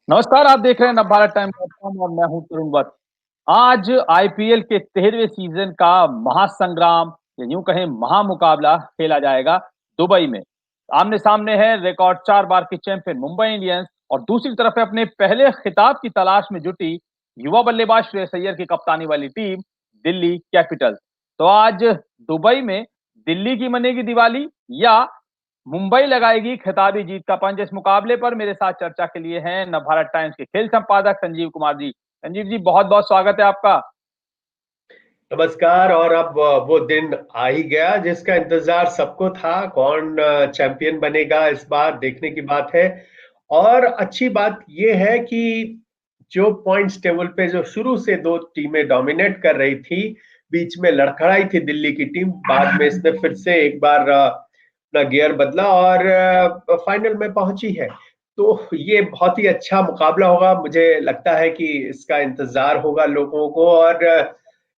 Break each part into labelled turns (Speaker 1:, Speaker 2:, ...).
Speaker 1: नमस्कार। आप देख रहे हैं नवभारत टाइम्स और मैं हूं तरुण वत्स। आज आईपीएल के 13वें सीजन का महासंग्राम या यूं कहें महामुकाबला खेला जाएगा दुबई में। आमने सामने है रिकॉर्ड 4 बार की चैंपियन मुंबई इंडियंस और दूसरी तरफ है अपने पहले खिताब की तलाश में जुटी युवा बल्लेबाज श्रेयस अय्यर की कप्तानी वाली टीम दिल्ली कैपिटल्स। तो आज दुबई में दिल्ली की मनेगी दिवाली या मुंबई लगाएगी खिताबी जीत का पंच। इस मुकाबले पर मेरे साथ चर्चा के लिए हैं नवभारत टाइम्स के खेल संपादक संजीव कुमार जी। संजीव जी, बहुत बहुत स्वागत है आपका।
Speaker 2: नमस्कार। और अब वो दिन आ ही गया जिसका इंतजार सबको था। कौन चैंपियन बनेगा इस बार देखने की बात है। और अच्छी बात ये है कि जो पॉइंट्स टेबल पे जो शुरू से दो टीमें डोमिनेट कर रही थी, बीच में लड़खड़ाई थी दिल्ली की टीम, बाद में इसने फिर से एक बार अपना गियर बदला और फाइनल में पहुंची है। तो ये बहुत ही अच्छा मुकाबला होगा। मुझे लगता है कि इसका इंतजार होगा लोगों को। और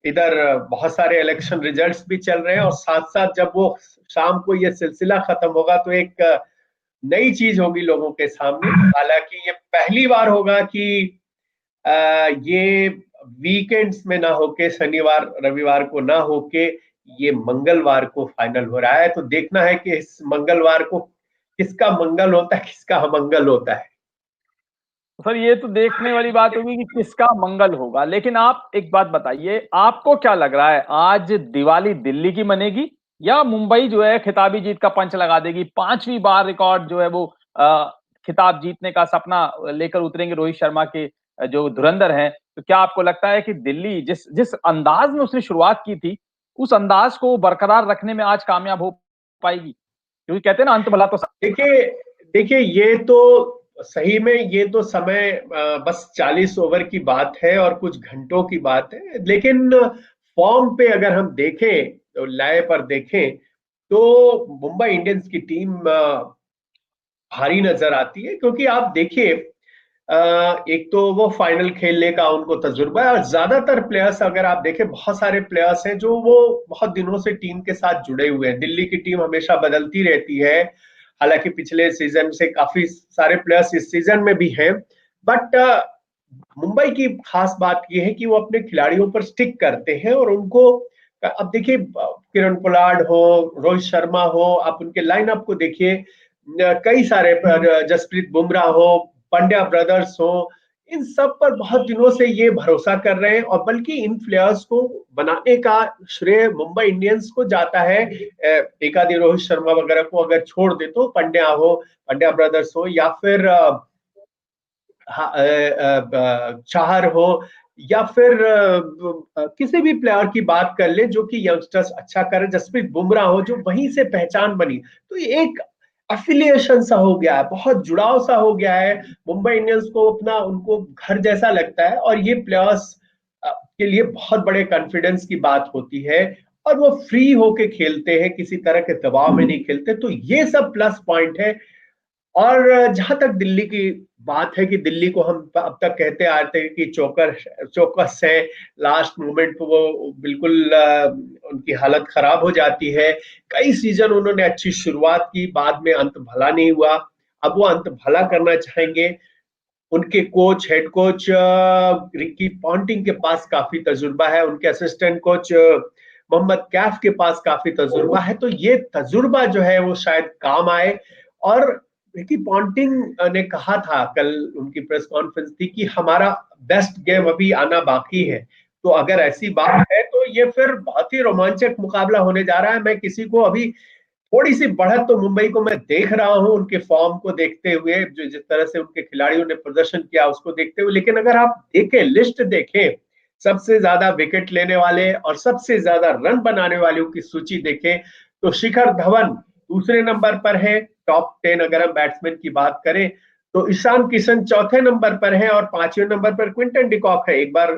Speaker 2: इधर बहुत सारे इलेक्शन रिजल्ट्स भी चल रहे हैं और साथ साथ जब वो शाम को ये सिलसिला खत्म होगा तो एक नई चीज होगी लोगों के सामने। हालांकि ये पहली बार होगा कि ये वीकेंड्स में ना होके, शनिवार रविवार को ना होके, ये मंगलवार को फाइनल हो रहा है। तो देखना है कि इस मंगलवार को किसका मंगल होता है, किसका अमंगल होता है।
Speaker 1: सर, ये तो देखने वाली बात होगी कि किसका मंगल होगा, लेकिन आप एक बात बताइए, आपको क्या लग रहा है आज दिवाली दिल्ली की मनेगी या मुंबई जो है खिताबी जीत का पंच लगा देगी? 5वीं बार रिकॉर्ड जो है वो खिताब जीतने का सपना लेकर उतरेंगे रोहित शर्मा के जो धुरंधर हैं। तो क्या आपको लगता है कि दिल्ली जिस जिस अंदाज में उसने शुरुआत की थी, उस अंदाज को बरकरार रखने में आज कामयाब हो पाएगी? क्योंकि कहते हैं ना, अंत भला तो
Speaker 2: देखिए देखिए, ये तो सही में ये तो समय बस 40 ओवर की बात है और कुछ घंटों की बात है। लेकिन फॉर्म पे अगर हम देखें, तो लय पर देखें, तो मुंबई इंडियंस की टीम भारी नजर आती है। क्योंकि आप देखिए, एक तो वो फाइनल खेलने का उनको तजुर्बा है और ज्यादातर प्लेयर्स अगर आप देखें, बहुत सारे प्लेयर्स हैं जो वो बहुत दिनों से टीम के साथ जुड़े हुए हैं। दिल्ली की टीम हमेशा बदलती रहती है। हालांकि पिछले सीजन से काफी सारे प्लेयर्स इस सीजन में भी हैं, बट मुंबई की खास बात यह है कि वो अपने खिलाड़ियों पर स्टिक करते हैं और उनको, अब देखिए, किरण पोलार्ड हो, रोहित शर्मा हो, आप उनके लाइनअप को देखिए, कई सारे जसप्रीत बुमराह हो, पंड्या ब्रदर्स हो, इन सब पर बहुत दिनों से ये भरोसा कर रहे हैं। और बल्कि इन प्लेयर्स को बनाने का श्रेय मुंबई इंडियंस को जाता है। एक आदि रोहित शर्मा वगैरह को अगर छोड़ दे तो पंड्या हो, पंड्या ब्रदर्स हो, या फिर चाहर हो, या फिर किसी भी प्लेयर की बात कर ले जो कि यंगस्टर्स अच्छा करे, जसप्रीत बुमराह हो जो वहीं से पहचान बनी। तो ये एक अफिलिएशन सा हो गया है, बहुत जुड़ाव सा हो गया है। मुंबई इंडियंस को अपना, उनको घर जैसा लगता है और ये प्लेयर्स के लिए बहुत बड़े कॉन्फिडेंस की बात होती है। और वो फ्री होके खेलते हैं, किसी तरह के दबाव में नहीं खेलते। तो ये सब प्लस पॉइंट है। और जहां तक दिल्ली की बात है कि दिल्ली को हम अब तक कहते आते हैं कि चौकर चौकस है, लास्ट मोमेंट पे वो बिल्कुल उनकी हालत खराब हो जाती है। कई सीजन उन्होंने अच्छी शुरुआत की, बाद में अंत भला नहीं हुआ। अब वो अंत भला करना चाहेंगे। उनके coach, head coach Ricky Ponting के पास काफी तजुर्बा है, उनके असिस्टेंट कोच मोहम्मद कैफ के पास काफी तजुर्बा है। तो ये तजुर्बा जो है वो शायद काम आए। और रिकी पॉन्टिंग ने कहा था, कल उनकी प्रेस कॉन्फ्रेंस थी, कि हमारा बेस्ट गेम अभी आना बाकी है। तो अगर ऐसी बात है तो ये फिर बहुत ही रोमांचक मुकाबला होने जा रहा है। मैं किसी को अभी, थोड़ी सी बढ़त तो मुंबई को मैं देख रहा हूं उनके फॉर्म को देखते हुए, जो जिस तरह से उनके खिलाड़ियों ने प्रदर्शन किया उसको देखते हुए। लेकिन अगर आप देखें, लिस्ट देखें, सबसे ज्यादा विकेट लेने वाले और सबसे ज्यादा रन बनाने वालों की सूची देखें, तो शिखर धवन दूसरे नंबर पर है। टॉप 10 अगर हम बैट्समैन की बात करें तो ईशान किशन चौथे नंबर पर है और 5वें नंबर पर क्विंटन डिकॉक है। एक बार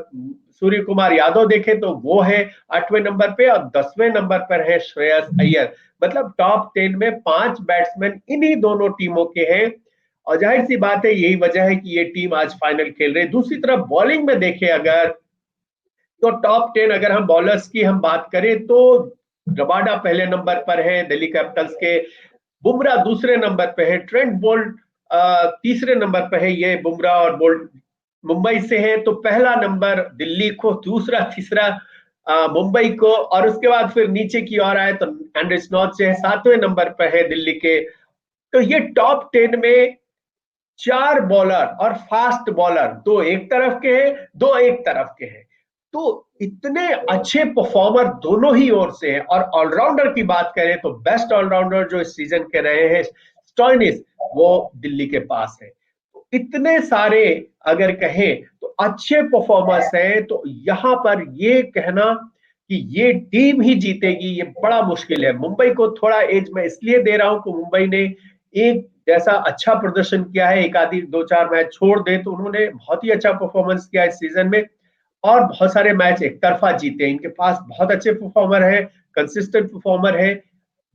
Speaker 2: सूर्य कुमार यादव देखे तो वो है 8वें नंबर पे और 10वें नंबर पर है श्रेयस अय्यर। मतलब टॉप 10 में 5 बैट्समैन इन्हीं दोनों टीमों के हैं। और जाहिर सी बात है, यही वजह है कि ये टीम आज फाइनल खेल रही है। दूसरी तरफ बॉलिंग में देखें अगर, तो टॉप 10 अगर हम बॉलर्स की हम बात करें तो रबाडा पहले नंबर पर है दिल्ली कैपिटल्स के, बुमराह दूसरे नंबर पे है, ट्रेंट बोल्ट तीसरे नंबर पर है ये बुमराह और बोल्ट मुंबई से है, तो पहला नंबर दिल्ली को, दूसरा तीसरा मुंबई को, और उसके बाद फिर नीचे की ओर आए तो एंड्रिस नॉर्थ से है, सातवें नंबर पर है दिल्ली के। तो ये टॉप 10 में चार बॉलर और फास्ट बॉलर, दो एक तरफ के हैं, दो एक तरफ के हैं। तो इतने अच्छे परफॉर्मर दोनों ही ओर से हैं। और ऑलराउंडर की बात करें तो बेस्ट ऑलराउंडर जो इस सीजन के रहे हैं स्टोइनिस, वो दिल्ली के पास है। तो इतने सारे अगर कहें तो अच्छे परफॉर्मर्स हैं, तो यहां पर ये कहना कि ये टीम ही जीतेगी ये बड़ा मुश्किल है। मुंबई को थोड़ा एज मैं इसलिए दे रहा हूं कि मुंबई ने एक जैसा अच्छा प्रदर्शन किया है, एक आधी दो चार मैच छोड़ दे तो उन्होंने बहुत ही अच्छा परफॉर्मेंस किया इस सीजन में, और बहुत सारे मैच एक तरफा जीते। इनके पास बहुत अच्छे परफॉर्मर है, कंसिस्टेंट परफॉर्मर है।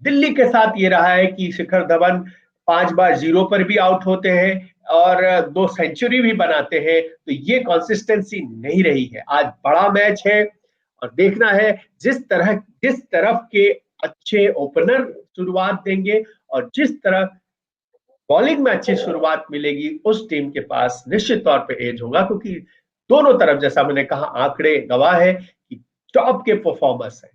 Speaker 2: दिल्ली के साथ ये रहा है कि शिखर धवन 5 बार जीरो पर भी आउट होते हैं और 2 सेंचुरी भी बनाते हैं, तो ये कंसिस्टेंसी नहीं रही है। आज बड़ा मैच है और देखना है जिस तरफ के अच्छे ओपनर शुरुआत देंगे और जिस तरह बॉलिंग में अच्छी शुरुआत मिलेगी, उस टीम के पास निश्चित तौर पे एज होगा, क्योंकि दोनों तरफ जैसा मैंने कहा आंकड़े गवाह है कि टॉप के परफॉर्मर्स है।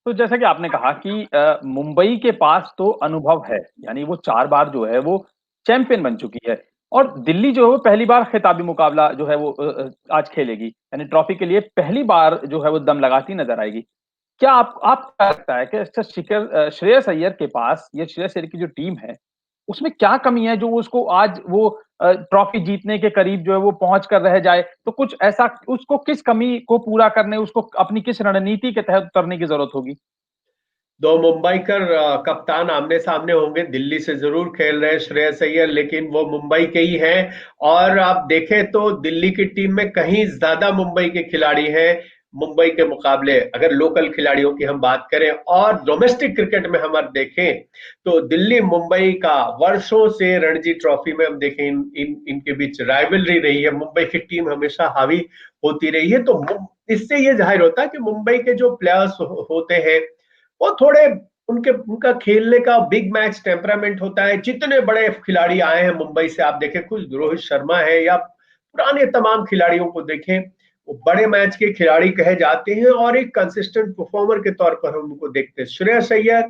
Speaker 1: तो जैसा कि आपने कहा कि मुंबई के पास तो अनुभव है, यानी वो 4 बार जो है वो चैंपियन बन चुकी है और दिल्ली जो है वो पहली बार खिताबी मुकाबला जो है वो आज खेलेगी, यानी ट्रॉफी के लिए पहली बार जो है वो दम लगाती नजर आएगी। क्या आप क्या लगता है कि अच्छा श्रेयस अय्यर के पास, ये श्रेयस अय्यर की जो टीम है, उसमें क्या कमी है जो उसको आज वो ट्रॉफी जीतने के करीब जो है वो पहुंच कर रह जाए? तो कुछ ऐसा उसको किस कमी को पूरा करने, उसको अपनी किस रणनीति के तहत उतरने की जरूरत होगी?
Speaker 2: दो मुंबईकर कप्तान आमने सामने होंगे, दिल्ली से जरूर खेल रहे हैं श्रेयस अय्यर, लेकिन वो मुंबई के ही हैं। और आप देखें तो दिल्ली की टीम में कहीं ज्यादा मुंबई के खिलाड़ी हैं मुंबई के मुकाबले, अगर लोकल खिलाड़ियों की हम बात करें। और डोमेस्टिक क्रिकेट में हम देखें तो दिल्ली मुंबई का वर्षों से रणजी ट्रॉफी में हम देखें इनके बीच राइवलरी रही है, मुंबई की टीम हमेशा हावी होती रही है। तो इससे ये जाहिर होता है कि मुंबई के जो प्लेयर्स होते हैं वो थोड़े उनका खेलने का बिग मैच टेम्परामेंट होता है। जितने बड़े खिलाड़ी आए हैं मुंबई से, आप देखें कुछ रोहित शर्मा है या पुराने तमाम खिलाड़ियों को देखें, वो बड़े मैच के खिलाड़ी कहे जाते हैं और एक कंसिस्टेंट परफॉर्मर के तौर पर हम उनको देखते हैं। श्रेयस अय्यर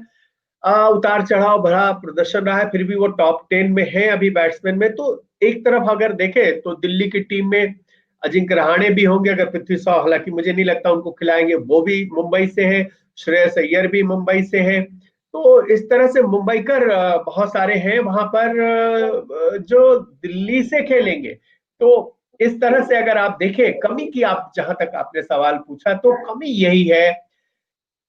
Speaker 2: उतार चढ़ाव भरा प्रदर्शन रहा है, फिर भी वो टॉप 10 में है अभी बैट्समैन में। तो एक तरफ अगर देखें तो दिल्ली की टीम में अजिंक्य रहाणे भी होंगे, अगर पृथ्वी शॉ हालांकि मुझे नहीं लगता उनको खिलाएंगे, वो भी मुंबई से है। श्रेयस अय्यर भी मुंबई से है। तो इस तरह से मुंबईकर बहुत सारे हैं वहां पर जो दिल्ली से खेलेंगे। तो इस तरह से अगर आप देखें कमी की, आप जहां तक आपने सवाल पूछा, तो कमी यही है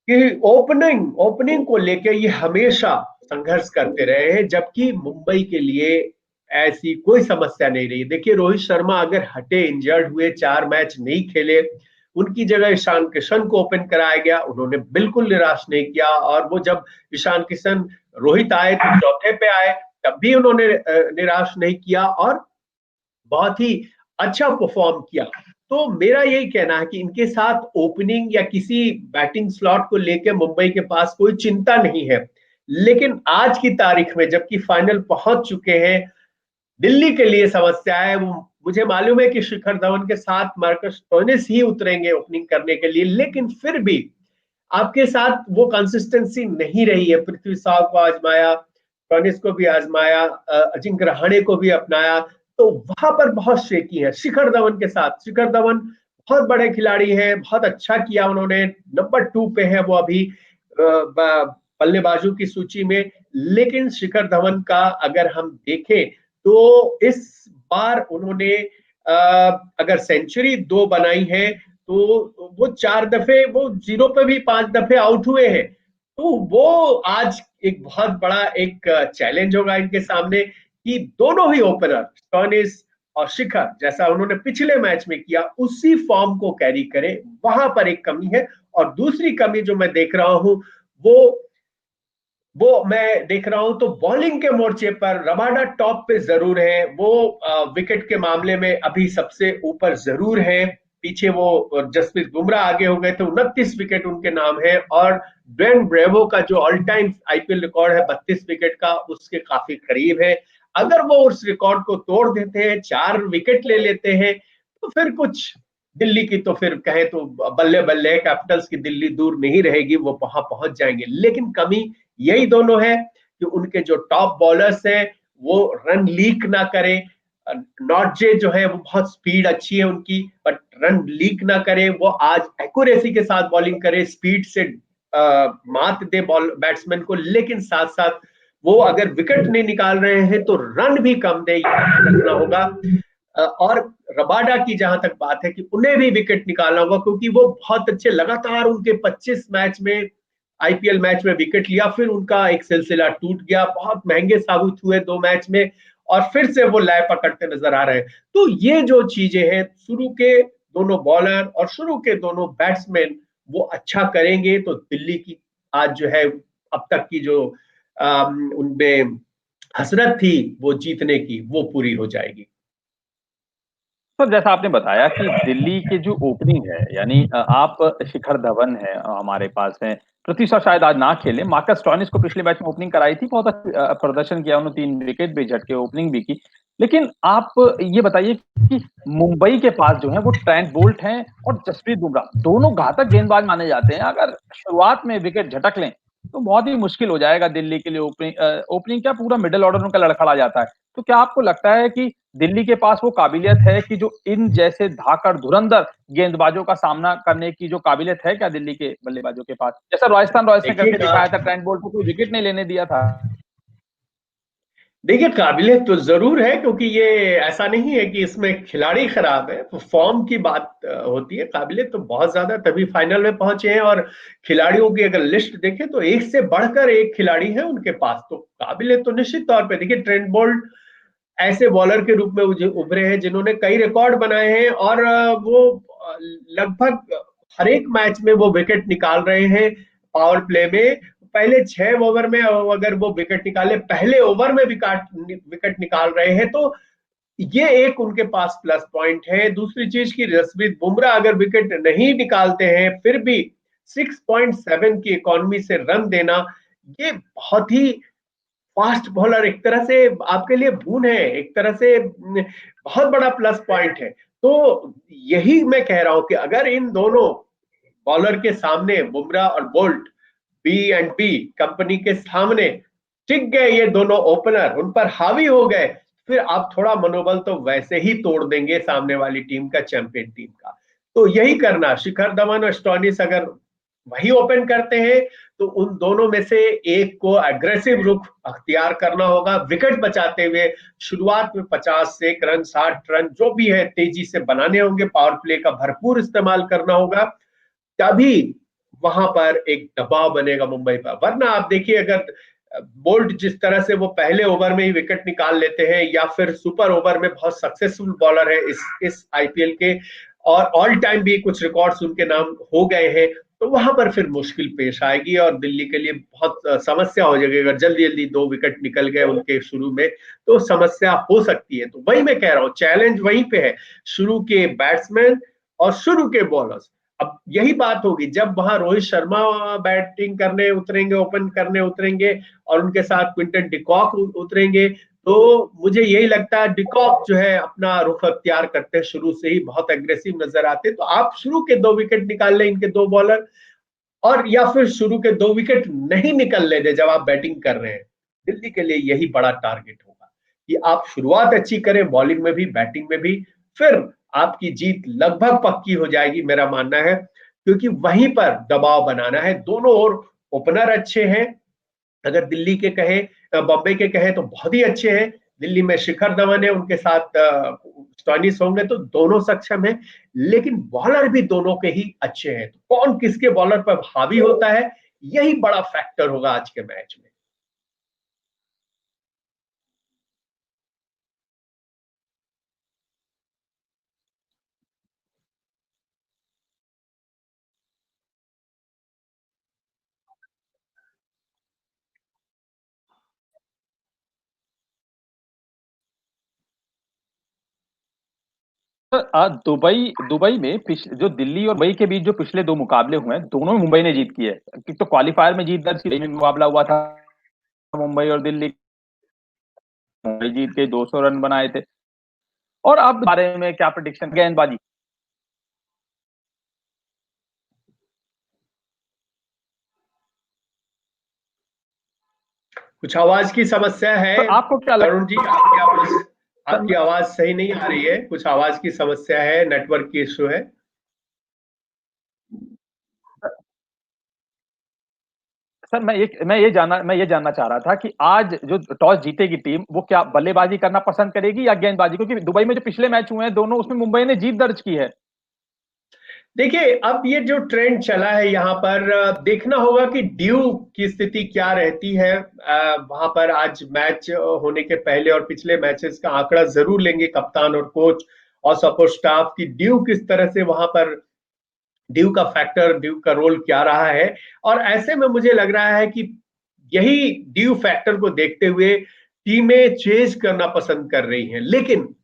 Speaker 2: कि ओपनिंग ओपनिंग को लेकर ये हमेशा संघर्ष करते रहे हैं, जबकि मुंबई के लिए ऐसी कोई समस्या नहीं रही। देखिए रोहित शर्मा अगर हटे, इंजर्ड हुए, 4 मैच नहीं खेले, उनकी जगह ईशान किशन को ओपन कराया गया, उन्होंने बिल्कुल निराश नहीं किया। और वो जब ईशान किशन रोहित आए तो चौथे पे आए, तब भी उन्होंने निराश नहीं किया और बहुत ही अच्छा परफॉर्म किया। तो मेरा यही कहना है कि इनके साथ ओपनिंग या किसी बैटिंग स्लॉट को लेकर मुंबई के पास कोई चिंता नहीं है। लेकिन आज की तारीख में जबकि फाइनल पहुंच चुके हैं, दिल्ली के लिए समस्या है। वो मुझे मालूम है कि शिखर धवन के साथ मार्कस स्टोइनिस ही उतरेंगे ओपनिंग करने के लिए, लेकिन फिर भी आपके साथ वो कंसिस्टेंसी नहीं रही है। पृथ्वी शॉ को आजमाया, स्टोइनिस को भी आजमाया, अजिंक्य रहाणे को भी अपनाया, तो वहां पर बहुत शेकी है। शिखर धवन के साथ, शिखर धवन बहुत बड़े खिलाड़ी हैं, बहुत अच्छा किया उन्होंने, नंबर 2 पे है वो अभी बल्लेबाजों की सूची में। लेकिन शिखर धवन का अगर हम देखें तो इस बार उन्होंने अगर सेंचुरी 2 बनाई है, तो वो 4 दफे वो जीरो पे भी 5 दफे आउट हुए हैं। तो वो आज एक बहुत बड़ा एक चैलेंज होगा इनके सामने कि दोनों ही ओपनर स्टोइनिस और शिखर जैसा उन्होंने पिछले मैच में किया उसी फॉर्म को कैरी करें, वहां पर एक कमी है। और दूसरी कमी जो मैं देख रहा हूं वो वो मैं देख रहा हूं तो बॉलिंग के मोर्चे पर रबाडा टॉप पे जरूर है, वो विकेट के मामले में अभी सबसे ऊपर जरूर है। पीछे वो जसप्रीत बुमराह आगे हो गए थे, 29 विकेट उनके नाम है। और ड्वेन ब्रेवो का जो ऑल टाइम आईपीएल रिकॉर्ड है 32 विकेट का, उसके काफी करीब है। अगर वो उस रिकॉर्ड को तोड़ देते हैं, 4 विकेट ले लेते हैं, तो फिर कुछ दिल्ली की तो फिर कहे तो बल्ले बल्ले है, कैपिटल्स की दिल्ली दूर नहीं रहेगी, वो वहां पहुंच जाएंगे। लेकिन कमी यही दोनों है कि उनके जो टॉप बॉलर्स हैं वो रन लीक ना करें। नॉट जे जो है वो बहुत स्पीड अच्छी है उनकी, बट रन लीक ना करे, वो आज एक्यूरेसी के साथ बॉलिंग करे, स्पीड से मात दे बॉल बैट्समैन को, लेकिन साथ साथ वो अगर विकेट नहीं निकाल रहे हैं तो रन भी कम दे, रखना होगा। और रबाडा की जहां तक बात है कि उन्हें भी विकेट निकालना होगा, क्योंकि वो बहुत अच्छे, लगातार उनके 25 मैच में, आईपीएल मैच में विकेट लिया, फिर उनका एक सिलसिला टूट गया, बहुत महंगे साबित हुए 2 मैच में, और फिर से वो लय पकड़ते नजर आ रहे हैं। तो ये जो चीजें हैं, शुरू के दोनों बॉलर और शुरू के दोनों बैट्समैन वो अच्छा करेंगे तो दिल्ली की आज जो है, अब तक की जो उनमें हसरत थी वो जीतने की, वो पूरी हो जाएगी।
Speaker 1: सर जैसा आपने बताया कि दिल्ली के जो ओपनिंग है, यानी आप शिखर धवन है हमारे पास है, पृथ्वी शॉ शायद आज ना खेले, मार्कस स्टोइनिस को पिछले मैच में ओपनिंग कराई थी, बहुत अच्छा प्रदर्शन किया उन्होंने, 3 विकेट भी झटके, ओपनिंग भी की। लेकिन आप ये बताइए कि मुंबई के पास जो है वो ट्रेंट बोल्ट हैं और जसप्रीत बुमराह, दोनों घातक गेंदबाज माने जाते हैं। अगर शुरुआत में विकेट झटक लें तो बहुत ही मुश्किल हो जाएगा दिल्ली के लिए। ओपनिंग ओपनिंग क्या, पूरा मिडिल ऑर्डर उनका लड़खड़ा जाता है। तो क्या आपको लगता है कि दिल्ली के पास वो काबिलियत है कि जो इन जैसे धाकड़ धुरंधर गेंदबाजों का सामना करने की जो काबिलियत है क्या दिल्ली के बल्लेबाजों के पास, जैसा राजस्थान रॉयल्स ने करके
Speaker 2: देखिएगा,
Speaker 1: दिखाया था, ट्रेंट बोल्ट को कोई विकेट नहीं लेने दिया था।
Speaker 2: देखिए काबिलियत तो जरूर है, क्योंकि ये ऐसा नहीं है कि इसमें खिलाड़ी खराब है, तो फॉर्म की बात होती है। काबिलियत तो बहुत ज्यादा, तभी फाइनल में पहुंचे हैं। और खिलाड़ियों की अगर लिस्ट देखें तो एक से बढ़कर एक खिलाड़ी है उनके पास, तो काबिलियत तो निश्चित तौर पे। देखिए ट्रेंट बोल्ट ऐसे बॉलर के रूप में उभरे हैं जिन्होंने कई रिकॉर्ड बनाए हैं, और वो लगभग हर एक मैच में वो विकेट निकाल रहे हैं पावर प्ले में। पहले 6 ओवर में अगर वो विकेट निकाले, पहले ओवर में विकेट विकेट निकाल रहे हैं, तो ये एक उनके पास प्लस पॉइंट है। दूसरी चीज की, जसप्रीत बुमराह अगर विकेट नहीं निकालते हैं फिर भी 6.7 की इकोनॉमी से रन देना, ये बहुत ही फास्ट बॉलर एक तरह से आपके लिए भून है, एक तरह से बहुत बड़ा प्लस पॉइंट है। तो यही मैं कह रहा हूं कि अगर इन दोनों बॉलर के सामने, बुमराह और Boult, B and B company के सामने टिक गए ये दोनों ओपनर, उन पर हावी हो गए, फिर आप थोड़ा मनोबल तो वैसे ही तोड़ देंगे सामने वाली टीम का, चैंपियन टीम का। तो यही करना, शिखर धवन और स्टोनिस अगर वही ओपन करते हैं, तो उन दोनों में से एक को अग्रेसिव रुख अख्तियार करना होगा, विकेट बचाते हुए शुरुआत में 50 रन 60 रन जो भी है तेजी से बनाने होंगे, पावर प्ले का भरपूर इस्तेमाल करना होगा, तभी वहां पर एक दबाव बनेगा मुंबई पर। वरना आप देखिए, अगर बोल्ट जिस तरह से वो पहले ओवर में ही विकेट निकाल लेते हैं, या फिर सुपर ओवर में बहुत सक्सेसफुल बॉलर है इस आईपीएल के, और ऑल टाइम भी कुछ रिकॉर्ड्स उनके नाम हो गए हैं, तो वहां पर फिर मुश्किल पेश आएगी और दिल्ली के लिए बहुत समस्या हो जाएगी। अगर जल्दी जल्दी 2 विकेट निकल गए उनके शुरू में, तो समस्या हो सकती है। तो वही मैं कह रहा हूँ, चैलेंज वहीं पे है, शुरू के बैट्समैन और शुरू के बॉलर्स। अब यही बात होगी जब वहां रोहित शर्मा बैटिंग करने उतरेंगे, ओपन करने उतरेंगे, और उनके साथ क्विंटन डिकॉक उतरेंगे, तो मुझे यही लगता है डिकॉक जो है अपना रुख अख्तियार करते हैं, शुरू से ही बहुत एग्रेसिव नजर आते हैं। तो आप शुरू के 2 विकेट निकाल लें इनके दो बॉलर, और या फिर शुरू के 2 विकेट नहीं निकलने दे जब आप बैटिंग कर रहे हैं। दिल्ली के लिए यही बड़ा टारगेट होगा कि आप शुरुआत अच्छी करें, बॉलिंग में भी बैटिंग में भी, फिर आपकी जीत लगभग पक्की हो जाएगी, मेरा मानना है। क्योंकि वहीं पर दबाव बनाना है, दोनों ओर ओपनर अच्छे हैं। अगर दिल्ली के कहे, बॉम्बे के कहे तो बहुत ही अच्छे हैं। दिल्ली में शिखर धवन है, उनके साथ स्टोइनिस होंगे, तो दोनों सक्षम है। लेकिन बॉलर भी दोनों के ही अच्छे हैं, तो कौन किसके बॉलर पर हावी होता है, यही बड़ा फैक्टर होगा आज के मैच में।
Speaker 1: दुबई दुबई में जो दिल्ली और मुंबई के बीच जो पिछले 2 मुकाबले हुए हैं, दोनों में मुंबई ने जीत की है। एक तो क्वालीफायर में जीत दर्ज की, में मुकाबला हुआ था मुंबई और दिल्ली। मुंबई जीत के 200 रन बनाए थे। और अब बारे में क्या प्रेडिक्शन, गेंदबाजी?
Speaker 2: कुछ आवाज की समस्या है।
Speaker 1: तो आपको क्या
Speaker 2: तरुण जी, आपकी
Speaker 1: लगता
Speaker 2: आवाज सही नहीं आ रही है, कुछ आवाज की समस्या है, नेटवर्क की इशू है।
Speaker 1: सर, मैं ये जानना चाह रहा था कि आज जो टॉस जीतेगी टीम, वो क्या बल्लेबाजी करना पसंद करेगी या गेंदबाजी? क्योंकि दुबई में जो पिछले मैच हुए हैं दोनों, उसमें मुंबई ने जीत दर्ज की है।
Speaker 2: देखिए, अब ये जो ट्रेंड चला है यहाँ पर, देखना होगा कि ड्यू की स्थिति क्या रहती है। वहां पर आज मैच होने के पहले और पिछले मैचेस का आंकड़ा जरूर लेंगे कप्तान और कोच और सपोर्ट स्टाफ की ड्यू किस तरह से वहां पर, ड्यू का फैक्टर, ड्यू का रोल क्या रहा है। और ऐसे में मुझे लग रहा है कि यही ड्यू फैक्टर को देखते हुए टीमें चेज करना पसंद कर रही हैं। लेकिन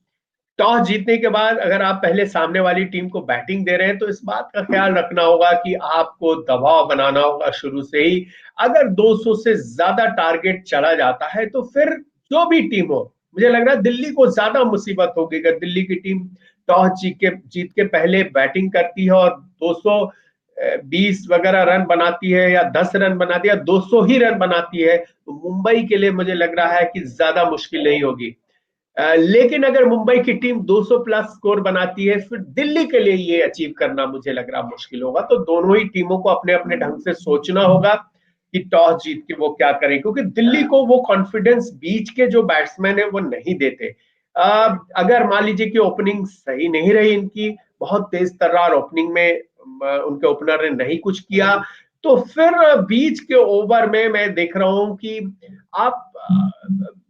Speaker 2: टॉस जीतने के बाद अगर आप पहले सामने वाली टीम को बैटिंग दे रहे हैं तो इस बात का ख्याल रखना होगा कि आपको दबाव बनाना होगा शुरू से ही। अगर 200 से ज्यादा टारगेट चला जाता है तो फिर जो भी टीम हो, मुझे लग रहा है दिल्ली को ज्यादा मुसीबत होगी अगर दिल्ली की टीम टॉस जीत के पहले बैटिंग करती है और 220 वगैरह रन बनाती है या 10 रन बनाती है या 200 ही रन बनाती है, तो मुंबई के लिए मुझे लग रहा है कि ज्यादा मुश्किल नहीं होगी। लेकिन अगर मुंबई की टीम 200 प्लस स्कोर बनाती है, फिर दिल्ली के लिए ये अचीव करना मुझे लग रहा मुश्किल होगा। तो दोनों ही टीमों को अपने अपने ढंग से सोचना होगा कि टॉस जीत के वो क्या करें, क्योंकि दिल्ली को वो कॉन्फिडेंस बीच के जो बैट्समैन है वो नहीं देते। अगर मान लीजिए कि ओपनिंग सही नहीं रही इनकी, बहुत तेज तर्रार ओपनिंग में उनके ओपनर ने नहीं कुछ किया, तो फिर बीच के ओवर में मैं देख रहा हूं कि आप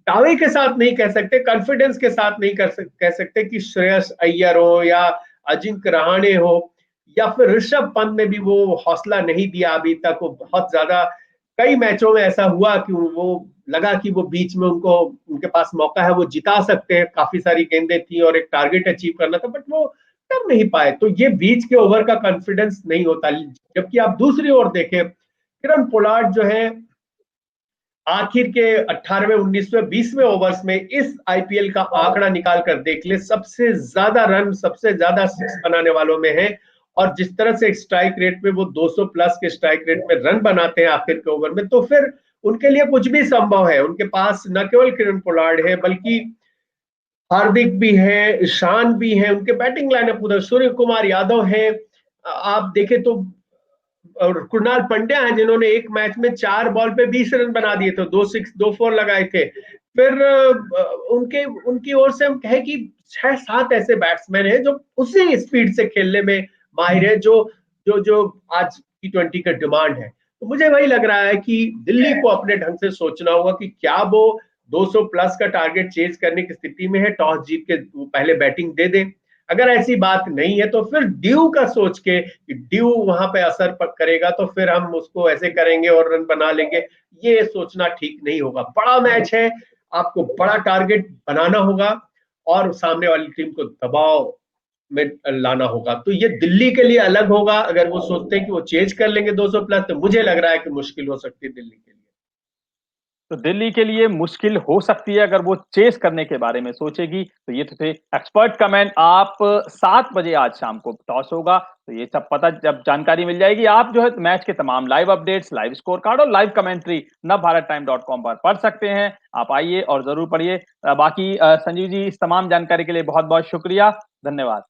Speaker 2: दावे के साथ नहीं कह सकते, कॉन्फिडेंस के साथ नहीं कह सकते कि श्रेयस अय्यर हो या अजिंक्य रहाणे हो या फिर ऋषभ पंत ने भी वो हौसला नहीं दिया अभी तक। वो बहुत ज्यादा, कई मैचों में ऐसा हुआ कि वो लगा कि वो बीच में उनको, उनके पास मौका है, वो जिता सकते हैं, काफी सारी गेंदें थी और एक टारगेट अचीव करना था, बट वो कर नहीं पाए। तो ये बीच के ओवर का कॉन्फिडेंस नहीं होता। जबकि आप दूसरी ओर देखें, किरण पोलार्ड जो है आखिर के 18वें 19वें 20वें ओवर्स में इस आईपीएल का आंकड़ा निकाल कर देख ले, सबसे ज्यादा रन, सबसे ज्यादा सिक्स बनाने वालों में है। और जिस तरह से स्ट्राइक रेट में वो 200 प्लस के स्ट्राइक रेट में रन बनाते हैं आखिर के ओवर में, तो फिर उनके लिए कुछ भी संभव है। उनके पास न केवल किरण पोलार्ड है बल्कि हार्दिक भी है, ईशान भी है, उनके बैटिंग लाइनअप उधर सूर्य कुमार यादव है। आप देखें तो और कुणाल पंड्या है जिन्होंने एक मैच में 4 बॉल पे 20 रन बना दिए थे, 2 6 2 4 लगाए थे। फिर उनके उनकी ओर से हम कहें कि 6 7 ऐसे बैट्समैन हैं जो उसी स्पीड से खेलने में माहिर है जो जो जो आज T20 का डिमांड है। तो मुझे वही लग रहा है कि दिल्ली को अपने ढंग से सोचना होगा कि क्या वो 200 प्लस का टारगेट चेज करने की स्थिति में है, टॉस जीत के पहले बैटिंग दे दे। अगर ऐसी बात नहीं है तो फिर ड्यू का सोच के, ड्यू वहां पे असर करेगा तो फिर हम उसको ऐसे करेंगे और रन बना लेंगे, ये सोचना ठीक नहीं होगा। बड़ा मैच है, आपको बड़ा टारगेट बनाना होगा और सामने वाली टीम को दबाव में लाना होगा। तो ये दिल्ली के लिए अलग होगा। अगर वो सोचते हैं कि वो चेज कर लेंगे 200 प्लस, तो मुझे लग रहा है कि मुश्किल हो सकती है दिल्ली के लिए।
Speaker 1: तो दिल्ली के लिए मुश्किल हो सकती है अगर वो चेस करने के बारे में सोचेगी। तो ये तो थे एक्सपर्ट कमेंट। आप 7 बजे आज शाम को टॉस होगा, तो ये सब पता जब जानकारी मिल जाएगी, आप जो है मैच के तमाम live updates, live score card और लाइव कमेंट्री navbharattime.com पर पढ़ सकते हैं। आप आइए और जरूर पढ़िए। बाकी संजीव जी, इस तमाम जानकारी के लिए बहुत बहुत शुक्रिया, धन्यवाद।